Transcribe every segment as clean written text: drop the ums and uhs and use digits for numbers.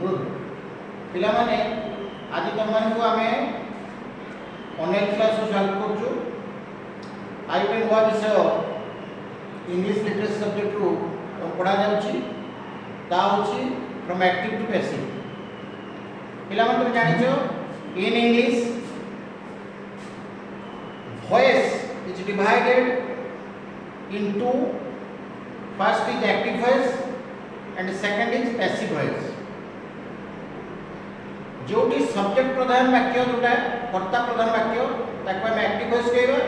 Good पिला माने आज तुम को आम ऑनलाइन क्लास स्वागत करुचु। आज गोटे नुआ विषय इंग्लिश लिटरेसी सब्जेक्ट रु पढ़ा जाऊँगी फ्रॉम एक्टिव टू पैसिव। पिला तुम जान in English voice is divided into first is active voice and second is passive voice. जोटी सब्जेक्ट प्रधान वाक्य जोटा कर्ता प्रधान वाक्य ताको हम एक्टिव वॉइस कहबा,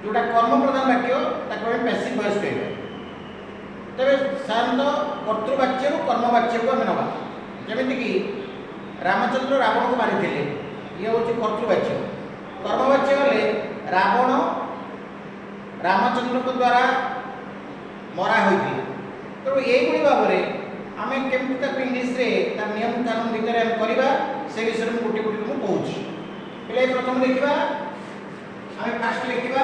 जोटा कर्म प्रधान वाक्य ताको हम पैसिव वॉइस कहबा। तबे साधारणतः कर्तृवाच्य रो कर्मवाच्य को हम नबा। जेमिति कि रामचंद्र रावण को मारिथिले, ये होची कर्तृवाच्य। कर्मवाच्य गले रावण रामचंद्र को द्वारा मरा होइथिला। तो एइभଳି भाबरे आमे केमति तक इंग्लिश रे तार नियम कानून भितर हम करबा से विषय में गोटे गोटे को कहूची। पहले प्रथम देखिबा आमे फास्ट लिखिबा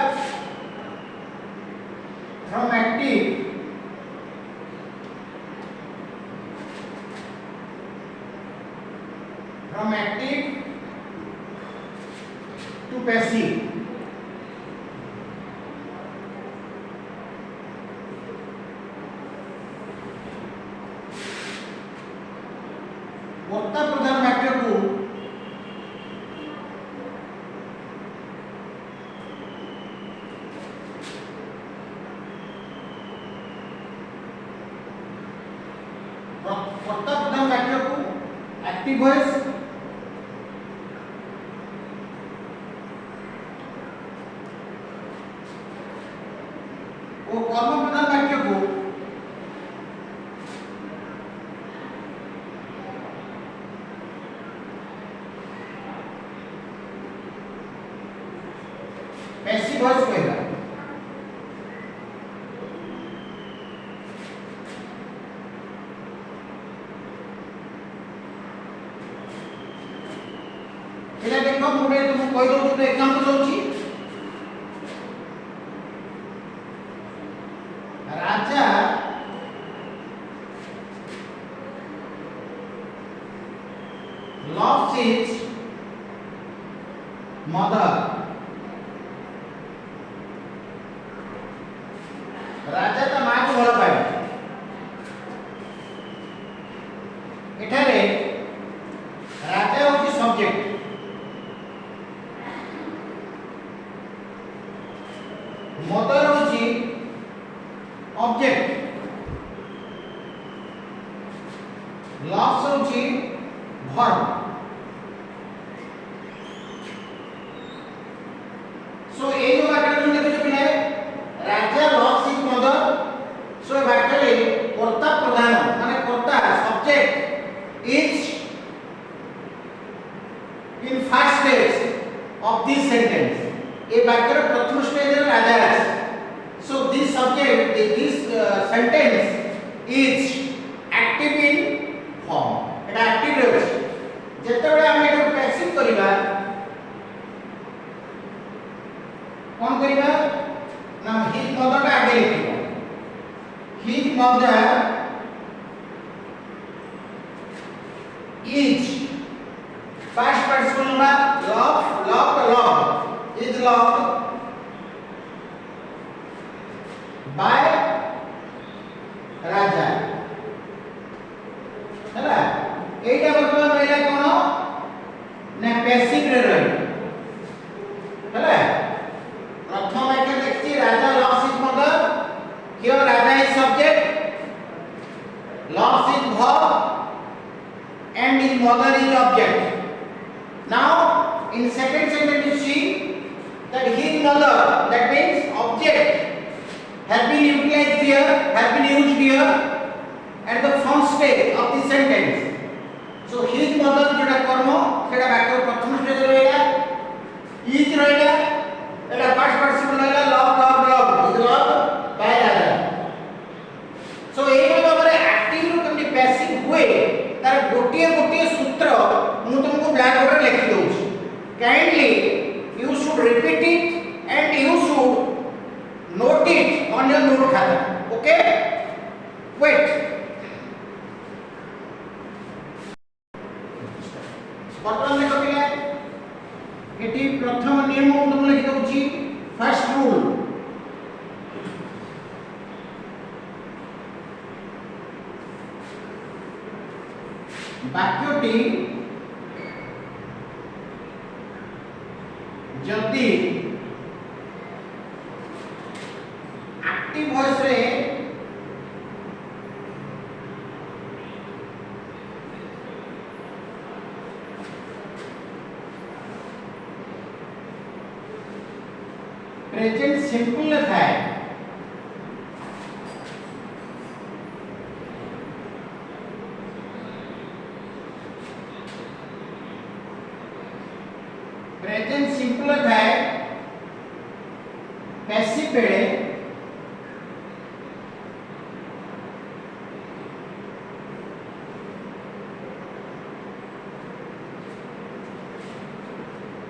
फ्रॉम एक्टिव टू पैसिव। कर्ता प्रधान वाक्य को एक्टिव वॉइस और कर्म प्रधान वाक्य को पैसिव वॉइस कहला। एला देखो मुडे तुम कहि दउ तो एग्जांपल दउची। Raja loves his mother। Raja ता मां को भल पाए। एठारे राजा होची सब्जेक्ट, मदर होची ऑब्जेक्ट, लव्स होची वर्ब। सो ए जो वाक्य तुम देखियो पिले Raja loves his mother. So ए वाक्य ले कर्ता प्रधान माने कर्ता subject is in first stage of this sentence. ए वाक्य रो प्रथम स्टेज रे राजा है। So this subject this sentence is active in form. Etah active रे अछि। जेते बेले हम एटा पैसिव करिबा कोन करिबा ना हिज मदर का आगे लिखिबा। His mother is past participle ना love is love by Raja. हैला एटा बर्तमान रहला कोन ना पैसिव रे रहला। हैला प्रथम वाक्य देखछि Raja loves his mother. Here Raja is subject, loves is verb and his mother is object. Now in second sentence you see that his mother, that means object has been utilized here, has been used here at the first stage of the sentence. So his mother जोटा कर्म सेटा वाक्य प्रथम stage रहला, is रहला, एटा past participle रहला love is loved by Raja. सो एई भाबरे एक्टिव रो केमि पैसिव हुए तार गोटिए गोटिए सूत्र मु तुमको ब्लैक बोर्ड रे लिखि दउछि। Kindly you should repeat it and you should note it on your note खाता। Okay, wait. वर्तमान देखो पिला एटी प्रथम नियम को तुम लिखि दउची फर्स्ट रूल वाक्यटी जदि एक्टिव वॉइस रे प्रेजेंट सिंपल थाए प्रेजेंट सिंपल थाए पैसिव बेले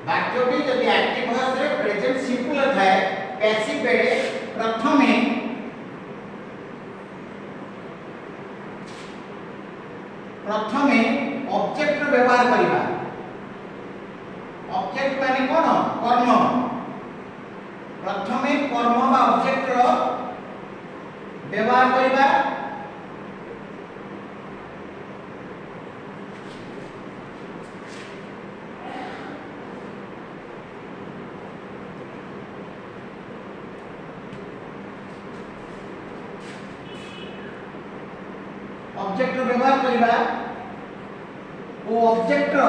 वाक्यटी जदि एक्टिव वॉइस रे प्रेजेंट सिंपल थाए पैसिव बेले प्रथमे ऑब्जेक्ट रो व्यवहार करिबा ऑब्जेक्ट माने कोन कर्म प्रथमे कर्म बा ऑब्जेक्ट रो व्यवहार करिबा ऑब्जेक्ट रो व्यवहार करिबा ओ ऑब्जेक्ट रो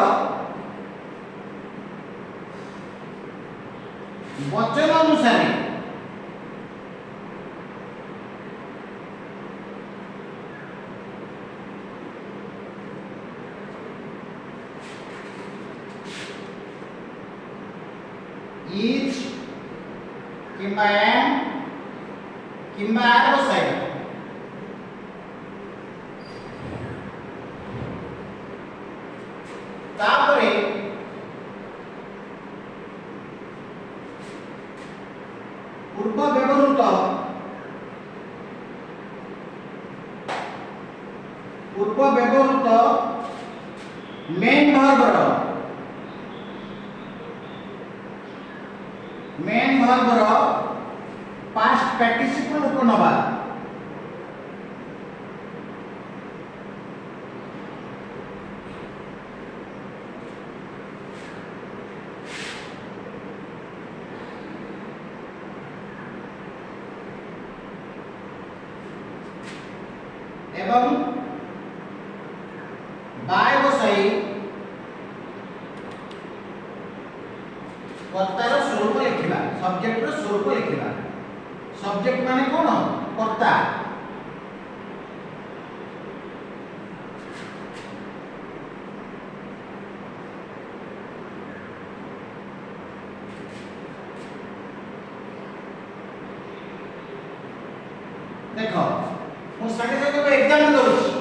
वचन अनुसार इज किंबा एम किंबा आर बसाई तापरे पूर्व व्यवहृत मेन वर्ब पास्ट पार्टिसिपल रूप नबा एवं बाय बसाई कर्तार स्वरूप लिखिबा सब्जेक्ट रो स्वरूप लिखिबा सब्जेक्ट माने कोन कर्ता देखो मु संगे संगे को example दउछि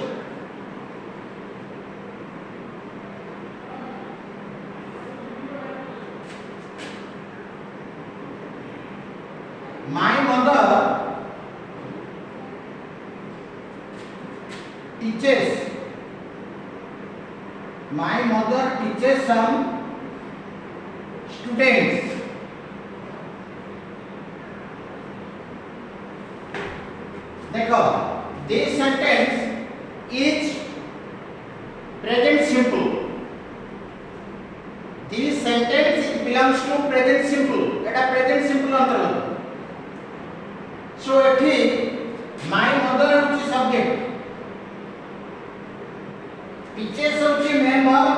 My mother teaches some students. देखो this sentence is present simple. This sentence belongs to present simple. Etah present simple अंतर्गत so एठी my mother होची सब्जेक्ट teaches होची main verb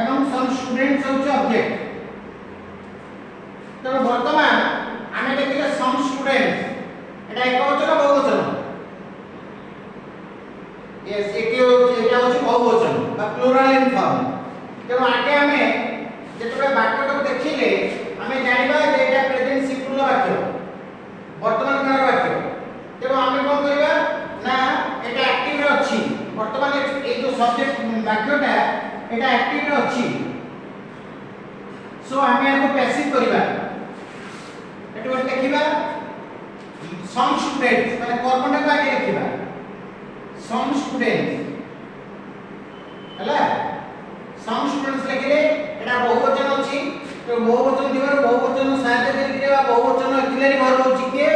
एवं some students होची ऑब्जेक्ट तो वर्तमान आमे देखिले some students एटा एकवचन बहुवचन yes एटा होची बहुवचन बा प्लुराल इन फॉर्म तो आगे हमें जेतबे वाक्य को देखिले हमें जानिबा जे एटा प्रेजेंट सिंपल वाक्य वर्तमान काल वाक्य तेबो हमें कोन करबा ना एटा एक्टिव रे अछि वर्तमान ए जो सब्जेक्ट वाक्यटा एटा एक्टिव रे अछि सो हमें एको पैसिव करबा एटो देखिबा सम स्टूडेंट्स माने कर्मटा को आगे लिखिबा सम स्टूडेंट्स हला सम स्टूडेंट्स लिखिले एटा बहुवचन अछि तो बहुवचन दिबार बहुवचन सहायता करि देबा बहुवचन ऑक्सिलरी वर्ब होछि के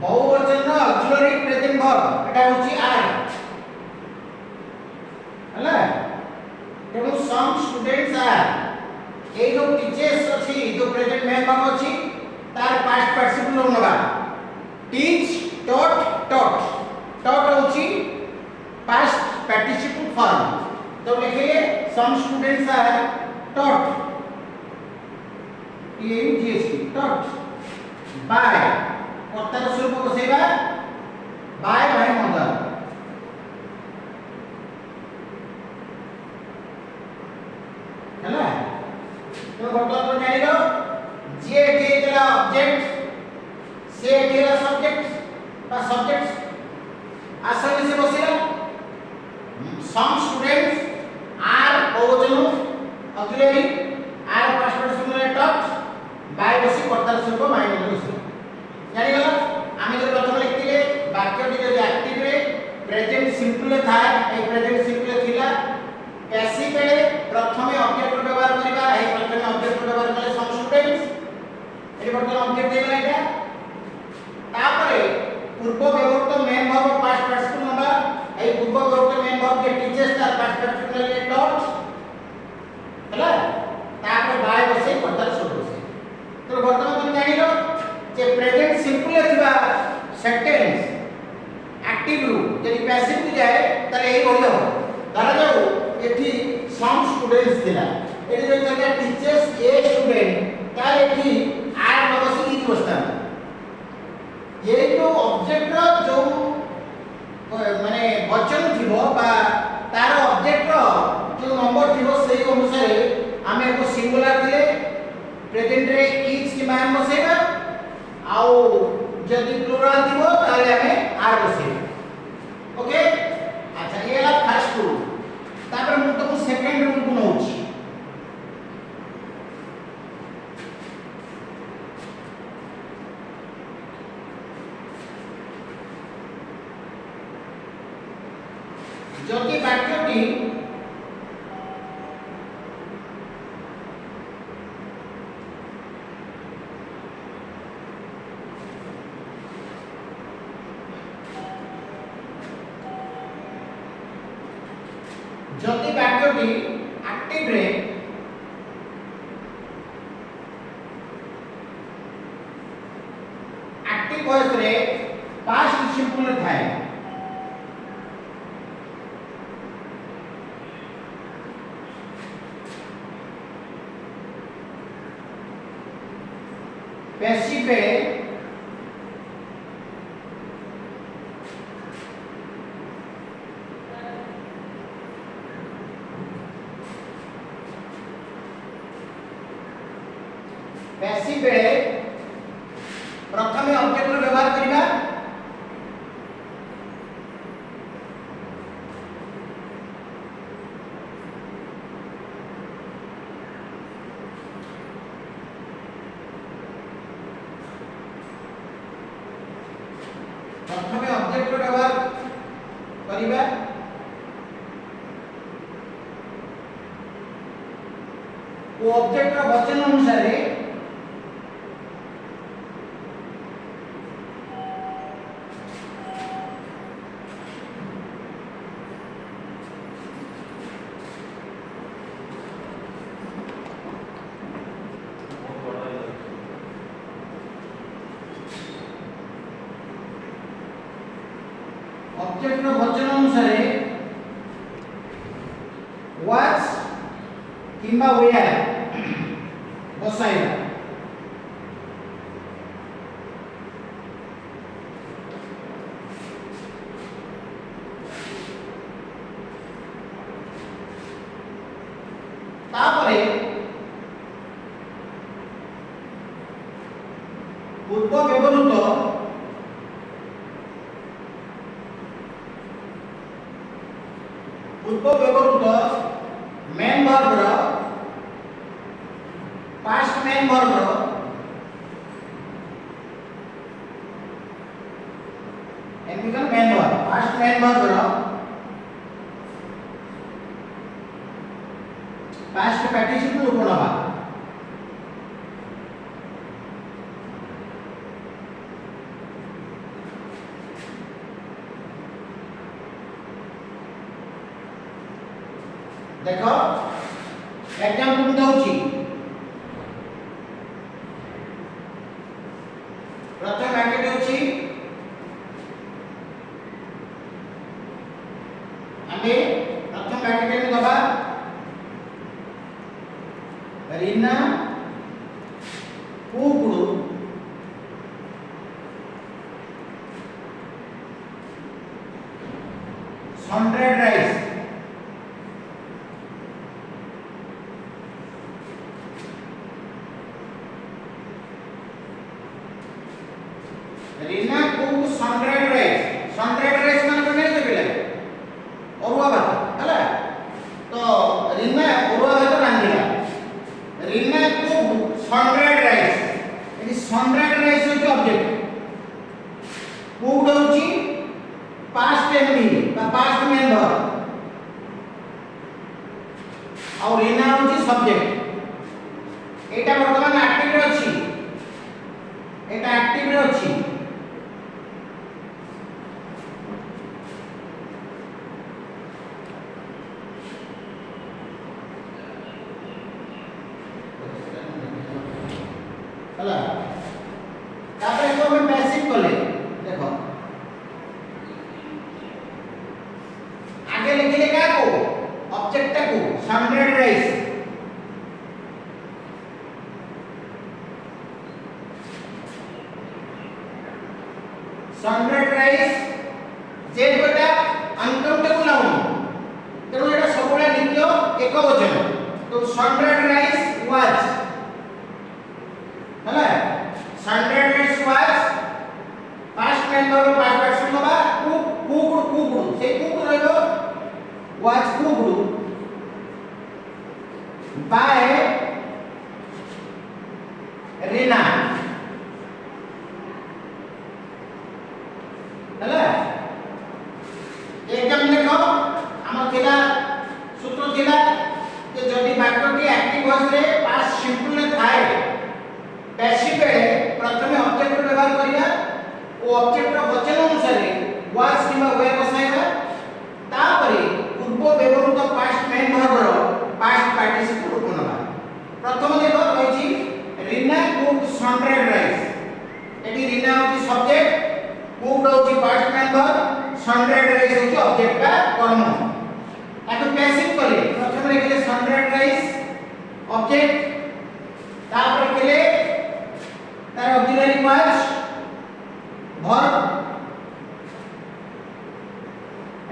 बहुवचन ऑक्सिलरी प्रेजेंट वर्ब एटा होछि आर हला तेणु सम स्टूडेंट्स आर ए जो टीचर्स अछि जो प्रेजेंट मेंबर अछि तार पास्ट पार्टिसिपल होनबा टीच टॉट टॉट टॉट होछि पास्ट पार्टिसिपल फॉर्म तो लिखिए some students are taught TAUGHT taught by कर्तार स्वरूप बसेबा by mother हैला तो वर्तमान में जानिलो जे एला ऑब्जेक्ट से एला सब्जेक्ट बा सब्जेक्ट आसानी से बसेला some students are बहुवचन auxiliary are past participle taught by बसी कर्तार स्वरूप माय मदर बसे जानि गला आमे जो प्रथम लिखतिले वाक्यटी जो एक्टिव रे प्रेजेंट सिंपल था ए प्रेजेंट सिंपल थिला पैसिव रे प्रथमे ऑब्जेक्ट व्यवहार करिबा ए प्रथमे ऑब्जेक्ट व्यवहार कले सम स्टूडेंट्स ए वर्तमान ऑब्जेक्ट देला एटा तापरे पूर्व व्यवहार main verb past participle number A पूर्व व्यवहार मेन वर्ब के टीचर्स तार पास्ट पार्टिसिपल ले taught हला तापर बाय बसे कर्तार स्वरूप बसे तो वर्तमान तुम जानिलो जे प्रेजेंट सिंपल थिबा सेंटेंस एक्टिव रु यदि पैसिव को जाए तले एही होई हो धरा जाऊ एठी सम स्टूडेंट्स थिला एठी जो जगह टीचर्स ए स्टूडेंट तार एठी आर न बसी इज बसता ये जो ऑब्जेक्ट रो जो माने वचन थिबो बा तार ऑब्जेक्ट रो जो नंबर थिबो सेही अनुसार आमे को सिंगुलर थिले प्रेजेंट रे इज की मान बसेबा आउ जदि प्लुरल थिबो ताले हमें आर बसेबा ओके अच्छा ये ला फर्स्ट रूल तापर मु तो सेकंड रूल को नउछि जदि वाक्यटी जदि वाक्यटी एक्टिव रे एक्टिव वॉइस रे पास्ट सिंपल थाए पैसिव रे पैसिव बेले प्रथमे ऑब्जेक्ट रो व्यवहार करिबा प्रथमे ऑब्जेक्ट रो व्यवहार करिबा वो ऑब्जेक्ट रो वचन अनुसार ऑब्जेक्ट रो वचन अनुसार वाच किंबा वेयर बसाइबा तापरे पूर्व व्यवहृत मेन वर्ब रो पास्ट मेन वर्ब रो and main verb past main verb रो पार्टिसिपल रूप नबा देखो एग्जांपल दउची प्रथम वाक्य होची आमे प्रथम वाक्य में दबा रीना कुकुड़ू 100 rice Rina cook 100 rice 100 rice मान को नहीं देबे अरुआ भात हला तो रीना अरुआ भात रांधिला रीना कुक 100 राइस एटी 100 राइस होची ऑब्जेक्ट कुक होची पास्ट टेंस बा पास्ट मेंबर और रीना होची सब्जेक्ट एटा वर्तमान एक्टिव रे अछि एटा एक्टिव रे अछि हला तापर को हम पैसिव कले देखो आगे लिखिले का को ऑब्जेक्ट को 100 राइस 100 राइस जेड बटा अनकाउंटेबल नाउन तेणु एटा सबुला नित्य एक वचन तो 100 राइस वाज हला 100 rice was past member past person बा कुकुड़ से कुकुड़ रहबो वाज कुकुड़ बाय रीना हला एकदम देखो हम थिला सूत्र थिला कि जदि वाक्यटी एक्टिव वॉइस रे पास्ट सिंपल ने थाए पैसिव बेले प्रथमे ऑब्जेक्ट व्यवहार करिया ओ ऑब्जेक्ट रो वचन अनुसार वाज किबा वे बसाइबा तापरे पूर्व व्यवहृत पास्ट मेन वर्ब रो पास्ट पार्टिसिपल रूप नबा प्रथम देखो कहछि रीना कुक 100 राइस एटी रीना होची सब्जेक्ट कुक होची पास्ट मेंबर 100 राइस होची ऑब्जेक्ट का कर्म आको पैसिव करे प्रथम लिखले 100 राइस ऑब्जेक्ट तापर केले तार auxiliary was verb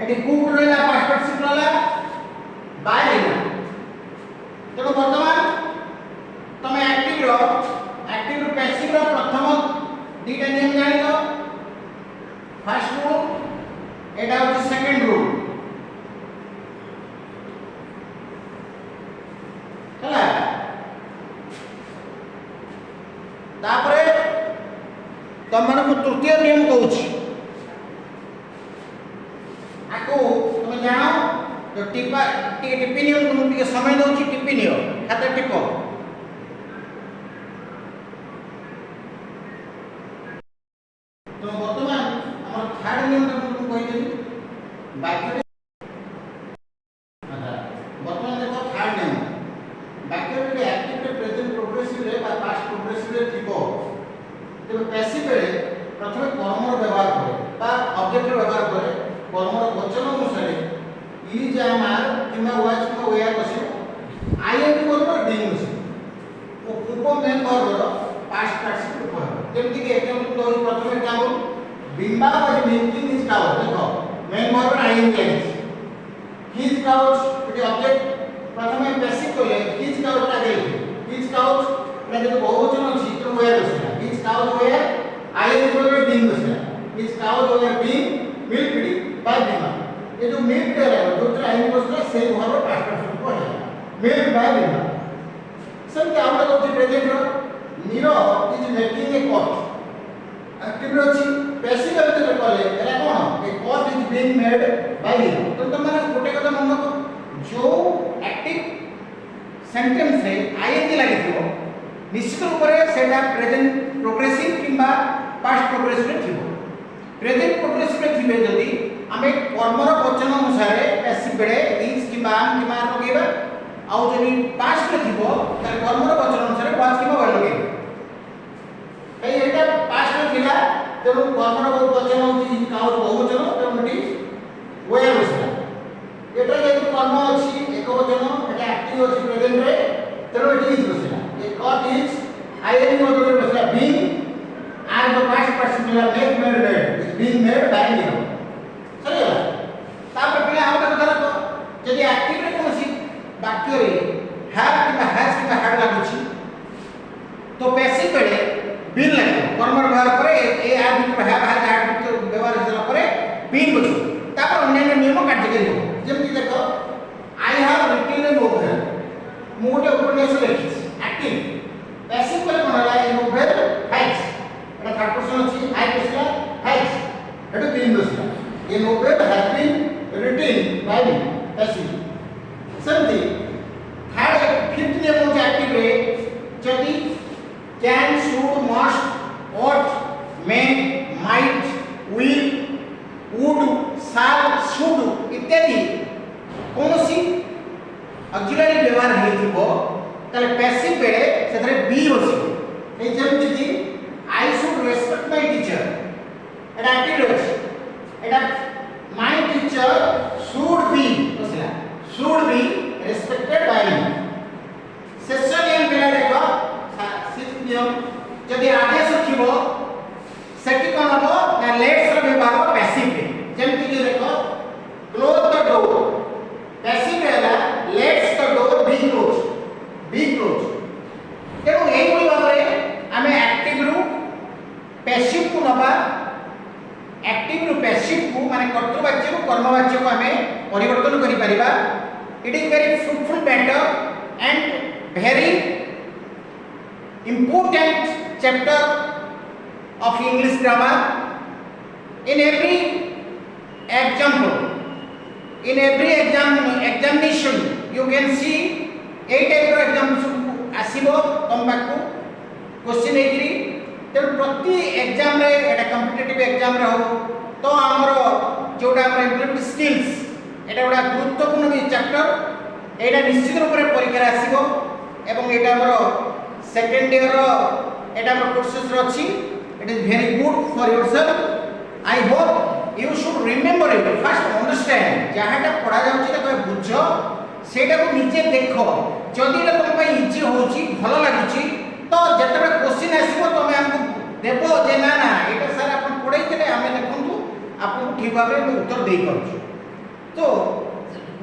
eighty cook रहला पास्ट पार्टिसिपल रहला बाय रीना तेणु वर्तमान तमे एक्टिव रो पैसिव रो प्रथम दीटा नियम जानि तो फर्स्ट रूल एटा होची सेकंड रूल हला तापरे तमन को तृतीय नियम कहूची आको तुम जानो तो टिप्पणी तुम टिके समय दउची टिप्पणी खाता टिपो तो वर्तमान हमर थर्ड नियम तुम कहि देली वाक्य वर्तमान देखो थर्ड नियम वाक्य रे एक्टिव रे प्रेजेंट प्रोग्रेसिव रे बा पास्ट प्रोग्रेसिव रे थिबो तो पैसिव रे प्रथमे कर्म रो व्यवहार करे बा ऑब्जेक्ट रो व्यवहार करे कर्म रो वचन अनुसार इज आमार किमा वाज किमा वेया कसे आईएनटी वर्ब बीइंग कसे ओ पूर्व मेन वर्ब रो पास्ट पार्टिसिपल रूप जेमति कि एग्जांपल दो प्रथमे example Bimba was making his couch देखो मेन वर्ब आईएनटी हिज काउच इट ऑब्जेक्ट प्रथमे पैसिव कोले हिज काउच ता देले हिज काउच মানে যদি বহুবচন আছে তো ওয়্যার আছে হিজ কাউজ ওয়্যার আইএনজি বলবে বিং আছে his cows were being milked by Bima ये जो मिल्क है दूसरा आईएनजी বসলে সেই ভাবে পাস্ট পারসন को है मिल्क बाय बिमा सम के আমরা তো প্রেজেন্ট র Nir is making a cot active ଅଛି पैसिव ভিতরে কলে এরা কোন a cot is being made by Bima তো তোমরা গোটে কথা মনে রাখো जो एक्टिव सेंटेंस रे आईएनजी लागि थिबो निश्चित रूप से सेटा प्रेजेंट प्रोग्रेसिव किंबा पास्ट प्रोग्रेसिव रे थिबो प्रेजेंट प्रोग्रेसिव रे थिबे जदी आमे कर्मर वचन अनुसार पैसिव बेले इज किंबा आम किंबा लगेबा आउ जदी पास्ट रे थिबो त कर्मर वचन अनुसार वाज किंबा वर लगेबा ए एटा पास्ट रे थिला तेनु कर्मर वचन होती काउ बहुवचन तेनुटी वेयर बसला एटा जेतु कर्म अछि एक वचन एटा एक्टिव अछि प्रेजेंट रे तेनु एटी इज बसला ए कॉट इज आईएनजी बदले बसला being and the past person will make made is being made by you सही है तापर पे हम कथा रखो यदि एक्टिव रे कोनसी वाक्य रे हैव किबा हैज किबा हैड लागुची तो पैसिव बेले बीन लागो कर्मर व्यवहार करे ए आ बिट हैव हैज हैड व्यवहार होला करे बीन बचो तापर अन्य नियम कार्यकारी हो जेमति देखो I have written a novel मु गोटे उपन्यास लिखि एक्टिव पैसिव बेले कोन होला a novel has third person अछि आई बसला हैज एटू बीन बसला ये novel has been written by me passive समथि थर्ड फिफ्थ नियम होचे एक्टिव रे जदी can should must ought may might will would shall should इत्यादि कोनोसी ऑक्सिलरी व्यवहार हेथिबो तले पैसिव बेले सेथरे बी बसिबो ए जेमति कि I should respect my teacher. It active it my teacher should be respected by me. शेष नियम बेला देखो सिक्स नियम जदि आदेश थिबो सेटी कोन हबो ना लेट्स रो व्यवहार पैसिव रे जेमति कि देखो क्लोज द डोर पैसिव हैला let's the door be close तेनु एई बोली भाबरे आमे एक्टिव रु पैसिव को नबा एक्टिव रु पैसिव को माने कर्तृवाच्य को कर्मवाच्य को हमें परिवर्तन करि परिबा it is very fruitful matter and very important chapter of English grammar. In every examination you can see a type of exam asibo tombaku question ekiri तेणु प्रति एग्जाम रे एटा कॉम्पिटिटिव एग्जाम रे हो तो हमर जोटा हमर इम्प्लीमेंट स्किल्स एटा बडा गुरुत्वपूर्ण भी चैप्टर एटा निश्चित रूप रे परीक्षा आसीबो एवं एटा हमर सेकंड ईयर रो एटा हमर कोर्सेस रो अछि it is very good for yourself I hope you should remember it first understand जहाटा पढ़ा जाउची त बुझो सेटा को नीचे देखो जदी एटा तुम पे इजी होची भलो लागुची तो जतबे क्वेश्चन आसीबो तमे हमको देबो जे ना ना एटा सर अपन पढाइतले हमें देखंतु आपको ठीक भाबरे उत्तर देई पाछु तो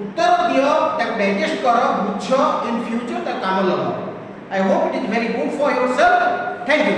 उत्तर दियो तक डाइजेस्ट करो बुझो इन फ्यूचर त काम लगाओ I hope it is very good for yourself thank you.